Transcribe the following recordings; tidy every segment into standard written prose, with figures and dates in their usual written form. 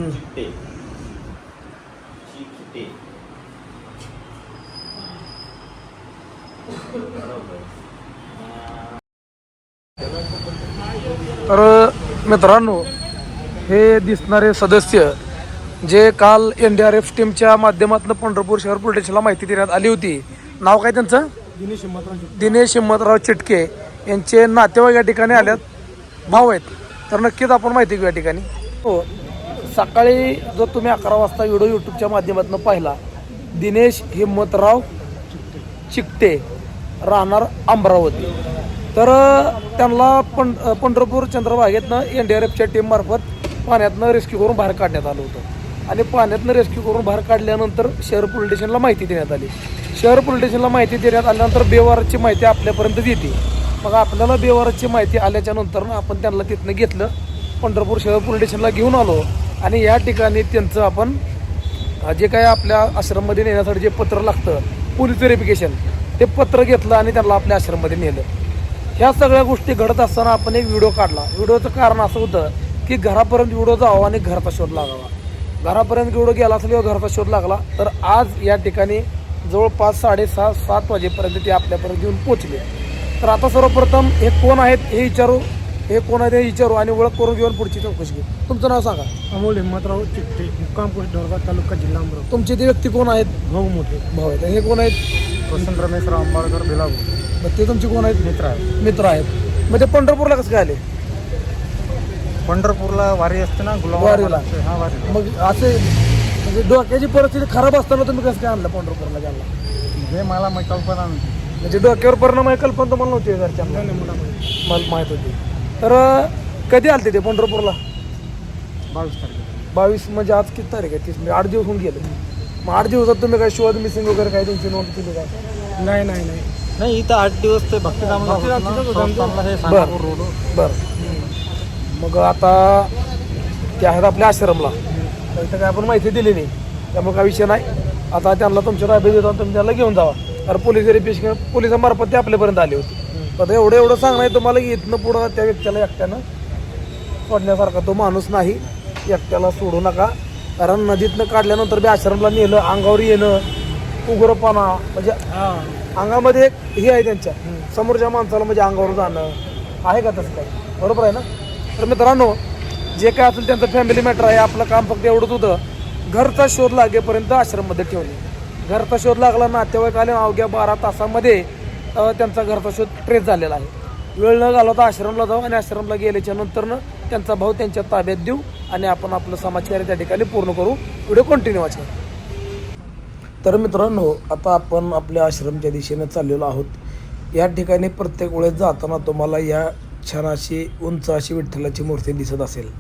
चिकटे चिकटे तर मित्रांनो, हे दिसणारे सदस्य जे काल NDRF टीमच्या माध्यमातून पंढरपूर शहर पोलीस स्टेशनला माहिती देण्यात आली होती, नाव काय त्यांचं? दिनेश हिम्मतराव चिटके यांचे नातेवाईक या ठिकाणी आल्यात, भाऊ आहेत. तर नक्कीच आपण माहिती घेऊ या ठिकाणी. हो, सकाळी जो तुम्ही 11 वाजता व्हिडिओ यूट्यूबच्या माध्यमातून पाहिला, दिनेश हिम्मतराव चिकटे राहणार अमरावती, तर त्यांना पंढरपूर चंद्रभागेतनं NDRFच्या टीममार्फत पाण्यातनं रेस्क्यू करून बाहेर काढण्यात आलं होतं. आणि पाण्यातनं रेस्क्यू करून बाहेर काढल्यानंतर शहर पोलीस स्टेशनला माहिती देण्यात आली. शहर पोलीस स्टेशनला माहिती देण्यात आल्यानंतर बेवारसची माहिती आपल्यापर्यंत येते. मग आपल्याला बेवारसची माहिती आल्याच्या नंतर आपण त्यांना तिथनं घेतलं, पंढरपूर शहर पोलीस स्टेशनला घेऊन आलो. आणि या ठिकाणी त्यांचं आपण जे काय आपल्या आश्रममध्ये नेण्यासाठी जे पत्र लागतं, पोलीस व्हेरिफिकेशन, ते पत्र घेतलं आणि त्यांना आपल्या आश्रममध्ये नेलं. ह्या सगळ्या गोष्टी घडत असताना आपण एक व्हिडिओ काढला. व्हिडिओचं कारण असं होतं की घरापर्यंत व्हिडिओ जावा आणि घराचा शोध लागावा. घरापर्यंत व्हिडिओ गेला असेल किंवा घराचा शोध लागला तर आज या ठिकाणी जवळपास 6:30-7 वाजेपर्यंत ते आपल्यापर्यंत येऊन पोचले. तर आता सर्वप्रथम हे कोण आहेत हे विचारू, आणि ओळख करून घेऊन पुढची चौकशी घेऊ. तुमचं नाव सांगा. अमोल हिम्मतराव चिकटे, मुक्काम पोस्ट डोरगा, तालुका, जिल्हा अमरावती. तुमचे ते व्यक्ती कोण आहेत? भाऊ मोठे भाऊ आहेत. हे कोण आहेत? वसंत रमेशराव आंबाळकर, बेलापूर. मग ते तुमचे कोण आहेत? मित्र आहे. मित्र आहेत. मग ते पंढरपूरला कसं काय आले? पंढरपूरला वारी असते ना, वारीला. हा वारी. मग असे म्हणजे डोक्याची परिस्थिती खराब असताना तुम्ही कसं काय आणलं पंढरपूरला गेला? हे मला मग कल्पना नव्हती. म्हणजे डोक्यावर परिणाम आहे, कल्पना तुम्हाला नव्हती घरच्या? मला माहीत होती. तर कधी आलते ते पंढरपूरला? 22 तारखेला. 22 म्हणजे आज किती तारीख आहे? 30 म्हणजे 8 दिवस होऊन गेले. मग 8 दिवसात तुम्ही काय शोध मिसिंग वगैरे काय त्यांची नोंद केली काय? नाही इथं 8 दिवस ते भक्तिधामला रोड. बरं. मग आता ते आहेत आपल्या आश्रमला, तर इथं काय आपण माहिती दिली नाही, त्यामुळे काय विषय नाही. आता त्यांना तुमच्या ताब्यात देतो, तुम्ही त्यांना घेऊन जावा. तर पोलीस व्हेरिफिकेशन पोलिसांमार्फत ते आपल्यापर्यंत आले होते. आता एवढं सांगणं आहे तुम्हाला की इथनं पुढं त्या व्यक्तीला एकट्यानं सोडण्यासारखा तो माणूस नाही. एकट्याला सोडू नका, कारण नदीतनं काढल्यानंतर बी आश्रमला नेलं, अंगावर येणं, उग्रपणा, म्हणजे अंगामध्ये एक हे आहे त्यांच्या समोरच्या माणसाला, म्हणजे अंगावर जाणं आहे का तसं काय? बरोबर आहे ना? तर मित्रांनो, जे काय असेल त्यांचं फॅमिली मॅटर आहे. आपलं काम फक्त एवढंच होतं, घरचा शोध लागेपर्यंत आश्रममध्ये ठेवणे. घरचा शोध लागला, नातेवाईक आले, अवघ्या 12 तासामध्ये त्यांचा घरचा शोध ट्रेस झालेला आहे. वेळ न घालवता आश्रमला जाऊ आणि आश्रमला गेल्याच्या नंतरनं त्यांचा भाऊ त्यांच्या ताब्यात देऊ आणि आपण आपलं समाजकार्य त्या ठिकाणी पूर्ण करू. व्हिडिओ कंटिन्यू वाचा. तर मित्रांनो, आता आपण आपल्या आश्रमच्या दिशेने चाललेलो आहोत. या ठिकाणी प्रत्येक वेळेस जाताना तुम्हाला या छान अशी उंच अशी विठ्ठलाची मूर्ती दिसत असेल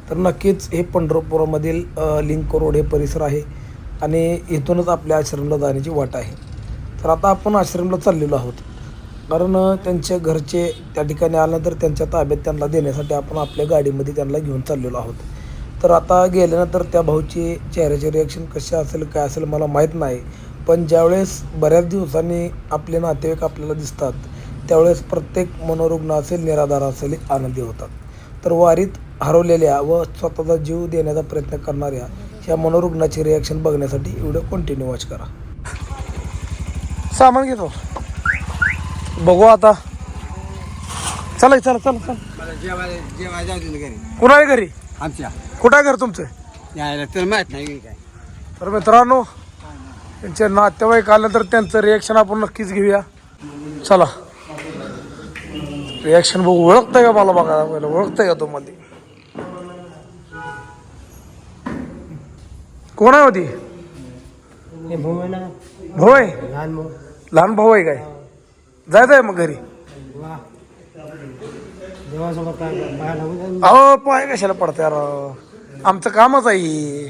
तर नक्कीच हे पंढरपूरमधील लिंक रोड हे परिसर आहे आणि इथूनच आपल्या आश्रमला जाण्याची वाट आहे. तर आता आपण आश्रमला चाललेलो आहोत, कारण त्यांच्या घरचे त्या ठिकाणी आल्यानंतर त्यांच्या ताब्यात त्यांना देण्यासाठी आपण आपल्या गाडीमध्ये त्यांना घेऊन चाललेलो आहोत. तर आता गेल्यानंतर त्या भाऊची चेहऱ्याचे रिॲक्शन कसे असेल काय असेल मला माहीत नाही, पण ज्यावेळेस बऱ्याच दिवसांनी आपले नातेवाईक आपल्याला दिसतात त्यावेळेस प्रत्येक मनोरुग्ण असेल, निराधार असेल, आनंदी होतात. तर वारीत हरवलेल्या व स्वतःचा जीव देण्याचा प्रयत्न करणाऱ्या ह्या मनोरुग्णाची रिॲक्शन बघण्यासाठी व्हिडिओ कंटिन्यू वॉच करा. सामान घेतो, बघू आता. चला चला चला चला. कुणा आहे घरी? आमच्या कुठं आहे घर तुमचं? यायला तर माहित नाही काय. तर मित्रांनो, त्यांचे नातेवाईक आल्यानंतर त्यांचं रिॲक्शन आपण नक्कीच घेऊया. चला, रिॲक्शन बघू. ओळखतंय का मला? बघा पहिलं, ओळखतंय का तुम्हाला? कोण आहे होती? भाऊ आहे? लहान भाऊ आहे काय? जायचं आहे मग घरी? अहो पाय कशाला पडते यार, आमचं कामच आहे.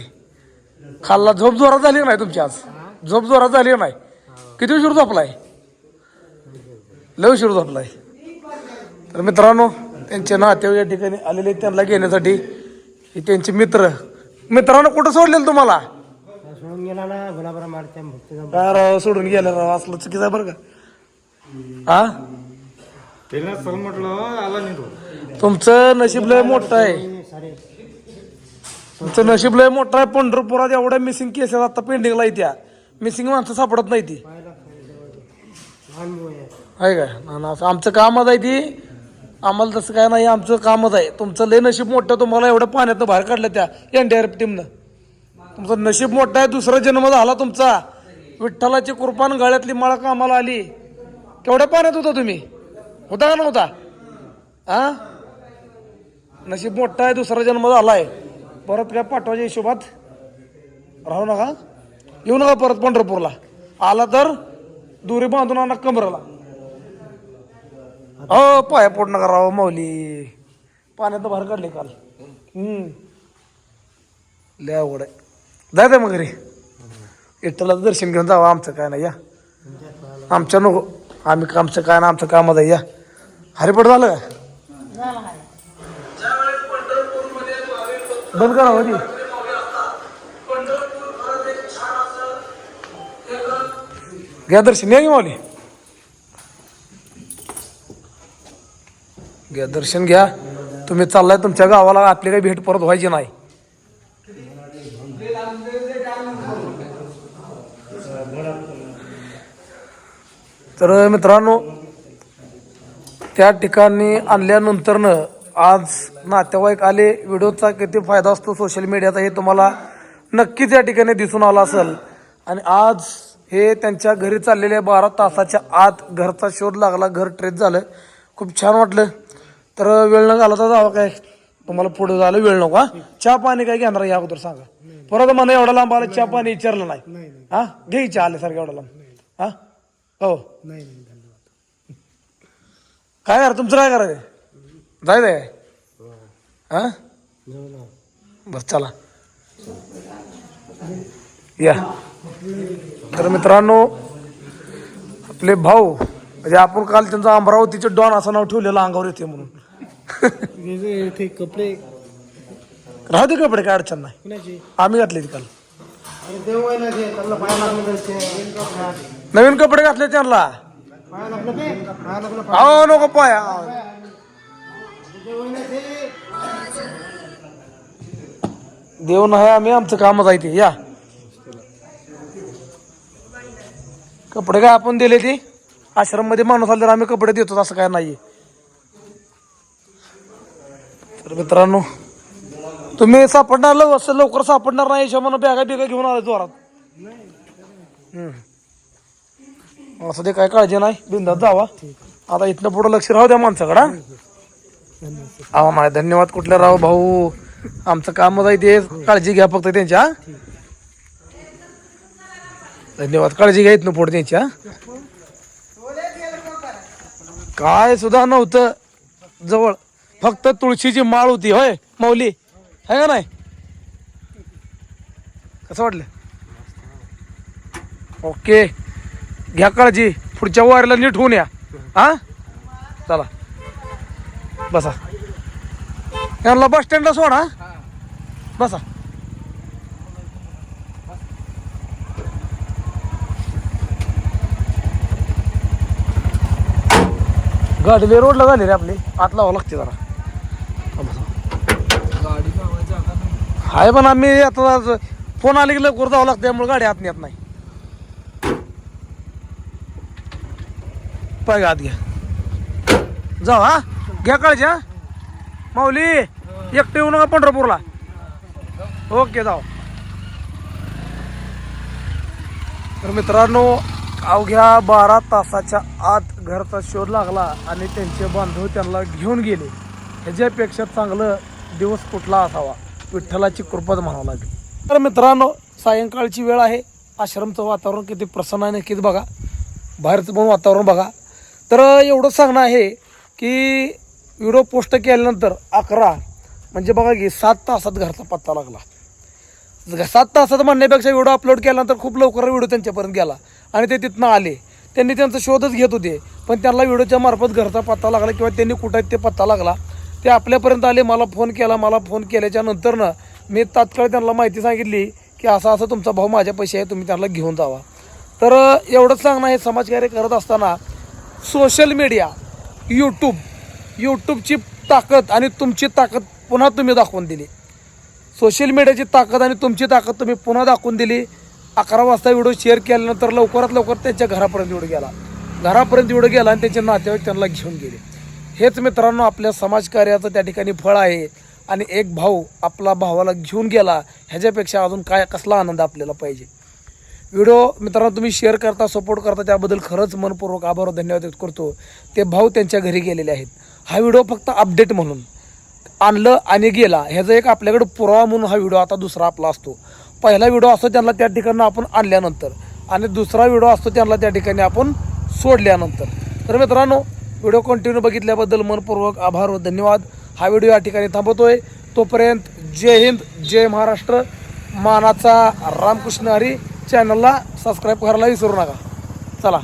खाल्ला झोप जोरात झाली नाही तुमची? आज झोप जोरात झाली नाही? किती उशीर झोपलाय? लय उशीर झोपलाय. तर मित्रांनो, त्यांचे नातेवाईक या ठिकाणी आलेले त्यांना घेण्यासाठी. हे त्यांचे मित्रांनो कुठं सोडलेलं तुम्हाला? काय सोडून गेला राव, असलं चुकीचं आहे बरं का. हा, तुमचं नशीब लय मोठं आहे. तुमचं नशीब लय मोठं आहे. पंढरपुरात एवढ्या मिसिंग केसेस आता पेंडिंगला येत्या. मिसिंग माणसं सापडत नाही ती आहे काय ना. असं आमचं कामच आहे ती. आम्हाला तसं काय नाही, आमचं कामच आहे. तुमचं लय नशीब मोठं, तुम्हाला एवढं पाण्यातनं बाहेर काढलं त्या NDRF टीमनं. तुमचं नशीब मोठं आहे. दुसरा जन्म झाला तुमचा. विठ्ठलाची कृपान गळ्यातली माळ कामाला आली. केवढ्या पाण्यात होता तुम्ही? होता का नव्हता? हा, नशीब मोठं आहे. दुसरा जन्म झालाय. परत काय पाठवायच्या हिशोबात राहू नका. येऊ नका परत पंढरपूरला. आला तर दुरी बांधून आणा कमरेला. हो, पाया पोट नका राव माऊली. पाण्यात बाहेर काढले काल. लय अवघड आहे. जायचं मग घरी. विठ्ठलाचं दर्शन घेऊन जावं. आमचं काय नाही या. आमच्या नको. आमचं काय ना, आमचं कामच आहे या. हरिपट झालं का? बंद करा होती. घ्या दर्शन. या की माऊली, घ्या दर्शन घ्या. तुम्ही चाललाय तुमच्या गावाला, आपली काही भेट परत व्हायची नाही. तर मित्रांनो, त्या ठिकाणी आणल्यानंतरनं आज नातेवाईक आले. व्हिडिओचा किती फायदा असतो सोशल मीडियाचा हे तुम्हाला नक्कीच या ठिकाणी दिसून आला असेल. आणि आज हे त्यांच्या घरी चाललेल्या 12 तासाच्या आत घरचा शोध लागला. घर ट्रेस झालं. खूप छान वाटलं. तर वेळ न घालवता जावं काय, तुम्हाला पुढे झालं वेळ नको. हा, चहा पाणी काय घेणार या अगोदर सांगा. परत मला एवढा लांब आला, चहा पाणी विचारलं नाही. हा, घे चहा आल्यासारखं एवढा लांब. हा, हो, काय करा तुमचं, काय करायचं? जायचंय काय? हा, बस चला या. तर मित्रांनो, आपले भाऊ म्हणजे आपण काल त्यांचं अमरावतीचे डॉन असं नाव ठेवलेलं अंगावर येते म्हणून. ते कपडे राहू दे, कपडे काय अडचण नाही. कुणाचे? आम्ही घातले काल. देवायला ते त्यांना पाया लागले. नवीन कपडे घातले त्यांना. पाया लागलं ते पाया लागलं. अहो नको पाया. देव नाही, आम्ही आमचं कामच आहे ते. या कपडे काय आपण दिले ते आश्रम मध्ये माणूस आला तर आम्ही कपडे देतो, असं काय नाहीये. तर मित्रांनो, तुम्ही सापडणार असं लवकर सापडणार नाही हिशोबानं बॅगा बिगा घेऊन आला जोरात. असं ते काय काळजी नाही, बिंदात जावा. आता इथनं पुढं लक्ष राहू द्या माणसाकडे. हा नाही, धन्यवाद कुठले राव भाऊ, आमचं कामच आहे ते. काळजी घ्या फक्त त्यांच्या. धन्यवाद, काळजी घ्या इथनं पुढे त्यांच्या. काय सुद्धा नव्हतं जवळ, फक्त तुळशीची माळ होती. होय माऊली, आहे का नाही? कसं वाटलं? ओके, घ्या काळजी. पुढच्या वारीला नीट होऊन या. हा, चला बसा. यांना बस स्टँडला सोडा. बसा. गाडी लय रोडला झाली रे आपली, आत लावावं लागते जरा. हाय पण आम्ही आता फोन आले की लवकर जावं लागतं, त्यामुळे गाडी आत नेत नाही. पाय आत घ्या, जाऊ. हा, घ्या काळजी. हा माऊली, एकटे येऊ नका पंढरपूरला. ओके, जाऊ. तर मित्रांनो, अवघ्या 12 तासाच्या आत घरचा शोध लागला आणि त्यांचे बांधव त्यांना घेऊन गेले. ह्याच्यापेक्षा चांगलं दिवस कुठला असावा, विठ्ठलाची कृपाच म्हणावं लागेल. तर मित्रांनो, सायंकाळची वेळ आहे. आश्रमचं वातावरण किती प्रसन्न आहे नक्कीच बघा. बाहेरचं पण वातावरण बघा. तर एवढंच सांगणं आहे की व्हिडिओ पोस्ट केल्यानंतर 11 म्हणजे बघा की 7 तासात घरचा पत्ता लागला. 7 तासात म्हणण्यापेक्षा व्हिडिओ अपलोड केल्यानंतर खूप लवकर व्हिडिओ त्यांच्यापर्यंत गेला आणि ते तिथनं आले. त्यांनी त्यांचा शोधच घेत होते, पण त्यांना व्हिडिओच्या मार्फत घरचा पत्ता लागला किंवा त्यांनी कुठं ते पत्ता लागला. ते आपल्यापर्यंत आले, मला फोन केला. मला फोन केल्याच्या नंतरनं मी तात्काळ त्यांना माहिती सांगितली की असं असं तुमचा भाऊ माझ्या पैसे आहे, तुम्ही त्यांना घेऊन जावा. तर एवढंच सांगणं हे, समाजकार्य करत असताना सोशल मीडिया, यूट्यूबची ताकद आणि तुमची ताकद पुन्हा तुम्ही दाखवून दिली. सोशल मीडियाची ताकद आणि तुमची ताकद तुम्ही पुन्हा दाखवून दिली. 11 वाजता व्हिडिओ शेअर केल्यानंतर लवकरात लवकर त्यांच्या घरापर्यंत व्हिडिओ गेला आणि त्यांचे नातेवाईक त्यांना घेऊन गेले. हेच मित्रांनो आपल्या समाजकार्याचं त्या ठिकाणी फळ आहे. आणि एक भाऊ आपला भावाला घेऊन गेला, ह्याच्यापेक्षा अजून काय कसला आनंद आपल्याला पाहिजे. व्हिडिओ मित्रांनो तुम्ही शेअर करता, सपोर्ट करता, त्याबद्दल खरंच मनपूर्वक आभार व धन्यवाद व्यक्त करतो. ते भाऊ त्यांच्या घरी गेलेले आहेत. हा व्हिडिओ फक्त अपडेट म्हणून आणलं आणि गेला, ह्याचा एक आपल्याकडे पुरावा म्हणून हा व्हिडिओ आता दुसरा आपला असतो. पहिला व्हिडिओ असतो त्यांना त्या ठिकाणी आपण आणल्यानंतर, आणि दुसरा व्हिडिओ असतो त्यांना त्या ठिकाणी आपण सोडल्यानंतर. तर मित्रांनो व्हिडिओ कंटिन्यू बघितल्याबद्दल मनपूर्वक आभार व धन्यवाद. हा व्हिडिओ या ठिकाणी थांबवतोय. तोपर्यंत जय हिंद, जय महाराष्ट्र. मानाचा रामकृष्ण हरी चॅनलला सबस्क्राईब करायला विसरू नका. चला.